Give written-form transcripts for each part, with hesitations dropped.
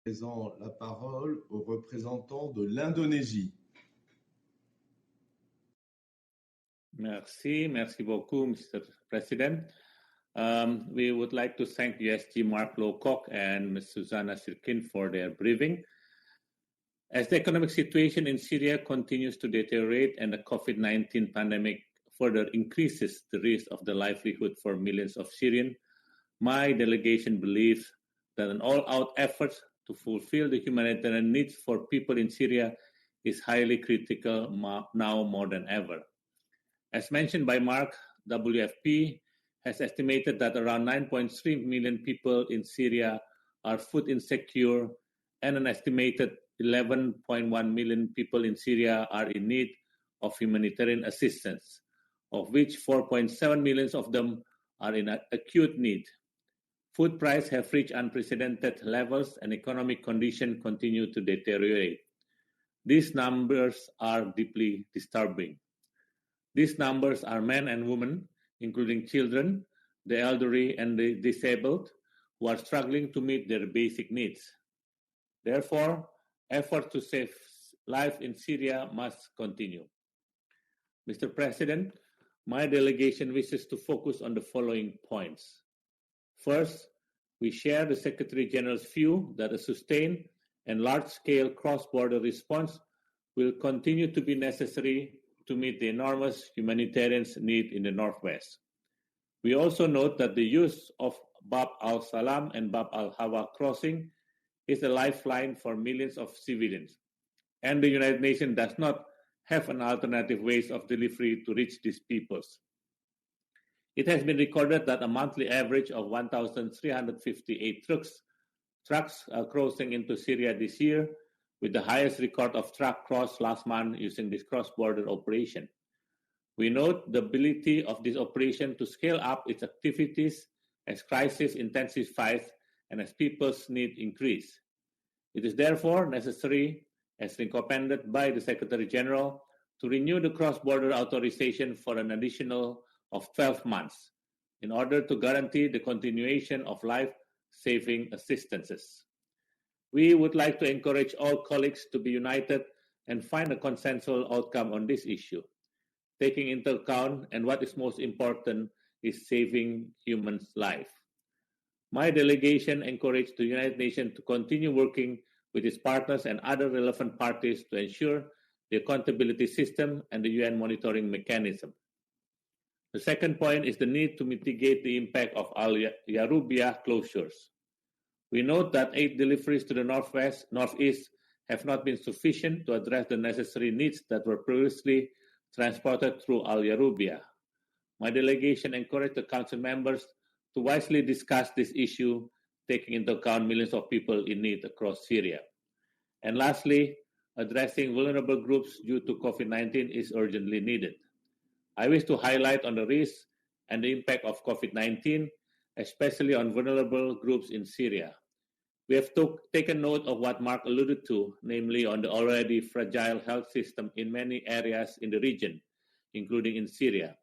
présent la parole au représentant de l'Indonésie. Merci beaucoup, Mr. President. We would like to thank USG Mark Lowcock and Ms. Susanna Sirkin for their briefing. As the economic situation in Syria continues to deteriorate and the COVID-19 pandemic further increases the risk of the livelihood for millions of Syrians, my delegation believes that an all-out effort to fulfill the humanitarian needs for people in Syria is highly critical now more than ever. As mentioned by Mark, WFP has estimated that around 9.3 million people in Syria are food insecure, and an estimated 11.1 million people in Syria are in need of humanitarian assistance, of which 4.7 million of them are in acute need. Food prices have reached unprecedented levels and economic conditions continue to deteriorate. These numbers are deeply disturbing. These numbers are men and women, including children, the elderly, and the disabled, who are struggling to meet their basic needs. Therefore, efforts to save lives in Syria must continue. Mr. President, my delegation wishes to focus on the following points. First, we share the Secretary General's view that a sustained and large-scale cross-border response will continue to be necessary to meet the enormous humanitarian need in the Northwest. We also note that the use of Bab al-Salam and Bab al-Hawa crossing is a lifeline for millions of civilians, and the United Nations does not have an alternative ways of delivery to reach these peoples. It has been recorded that a monthly average of 1,358 trucks are crossing into Syria this year, with the highest record of truck cross last month using this cross-border operation. We note the ability of this operation to scale up its activities as crisis intensifies and as people's needs increase. It is therefore necessary, as recommended by the Secretary General, to renew the cross-border authorization for an additional of 12 months in order to guarantee the continuation of life-saving assistances. We would like to encourage all colleagues to be united and find a consensual outcome on this issue, taking into account and what is most important is saving human life. My delegation encouraged the United Nations to continue working with its partners and other relevant parties to ensure the accountability system and the UN monitoring mechanism. The second point is the need to mitigate the impact of Al-Yarubiyah closures. We note that aid deliveries to the northeast have not been sufficient to address the necessary needs that were previously transported through Al-Yarubiyah. My delegation encouraged the council members to wisely discuss this issue, taking into account millions of people in need across Syria. And lastly, addressing vulnerable groups due to COVID-19 is urgently needed. I wish to highlight on the risks and the impact of COVID-19, especially on vulnerable groups in Syria. We have taken note of what Mark alluded to, namely on the already fragile health system in many areas in the region, including in Syria,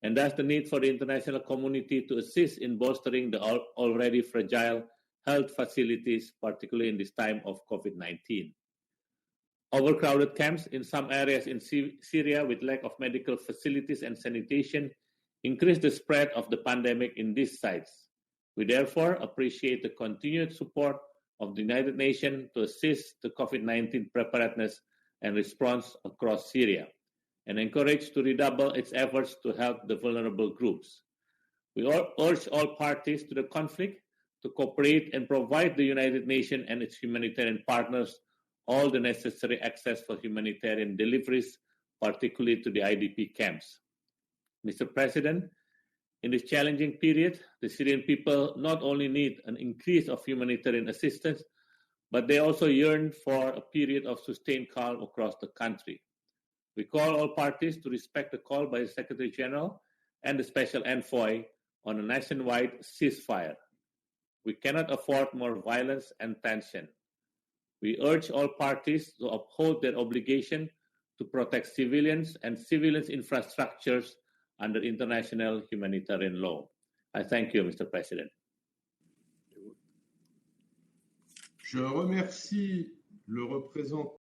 and thus the need for the international community to assist in bolstering the already fragile health facilities, particularly in this time of COVID-19. Overcrowded camps in some areas in Syria with lack of medical facilities and sanitation increase the spread of the pandemic in these sites. We therefore appreciate the continued support of the United Nations to assist the COVID-19 preparedness and response across Syria, and encourage to redouble its efforts to help the vulnerable groups. We urge all parties to the conflict to cooperate and provide the United Nations and its humanitarian partners all the necessary access for humanitarian deliveries, particularly to the IDP camps. Mr. President, in this challenging period, the Syrian people not only need an increase of humanitarian assistance, but they also yearn for a period of sustained calm across the country. We call all parties to respect the call by the Secretary General and the Special Envoy on a nationwide ceasefire. We cannot afford more violence and tension. We urge all parties to uphold their obligation to protect civilians and civilians' infrastructures under international humanitarian law. I thank you, Mr. President. Je remercie le représentant